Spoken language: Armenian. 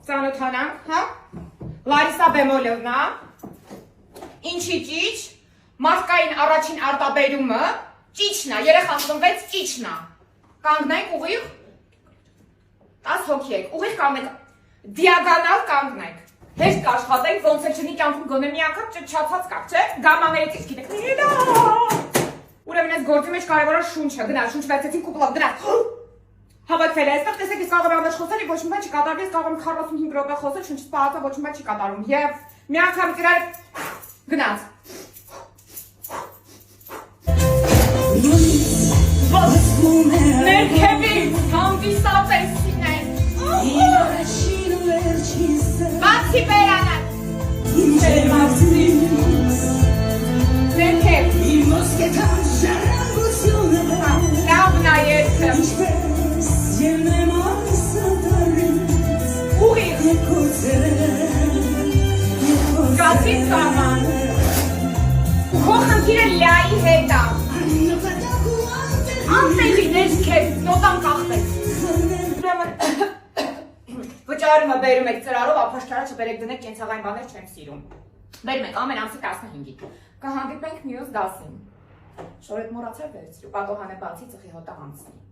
ծանոթանանք, հա? Լարիսա Բեմոլովնա, ինչի ճիչ, մարդկային առաջին արտաբերումը, ճիչն է, երեխան ծնվեց ճիչն է, կանգնենք ուղիղ, 10 հոգի եք, ուղիղ կանգնենք, դիագանալ կանգնենք, հեշտ կաշխատենք, ոնց էլ չնի կյանքում գոնե մի անգամ չչացած կակ, չէ, գամաներից իսկ գիտեք, ուրեմն ես գործի մեջ կարևորը շունչը, գնաց, շունչ վերցեցին կուպլով, գնաց, հավաքվել է, այստեղ տեսեք ես կարող եմ ամեն խոսել, ոչ մի բան չի կատարվի, ես կարող եմ 45 րոպե խոսել, շունչից պահածը ոչ մի բան չի կատարում, և մի անգամ գրել, գնաց, ներքևից, հանդիսատեսին են, բացի բերանը, ներքև, լավն է երկը, ուղիղ, գազին կաման, քո խնդիրը լյայի հետ է, անտեղի ներքև, նոտան կախվեց, վճարումը բերում եք ծրարով, ապաշկարը չբերեք դնեք, կենցաղային բաներ չեմ սիրում, բերում եք ամեն ամսի 15-ի, կհանդիպենք մյուս դասին, շորետ մորացար վերցրու, պատոհանը բացի ծխի հոտը հանցնի։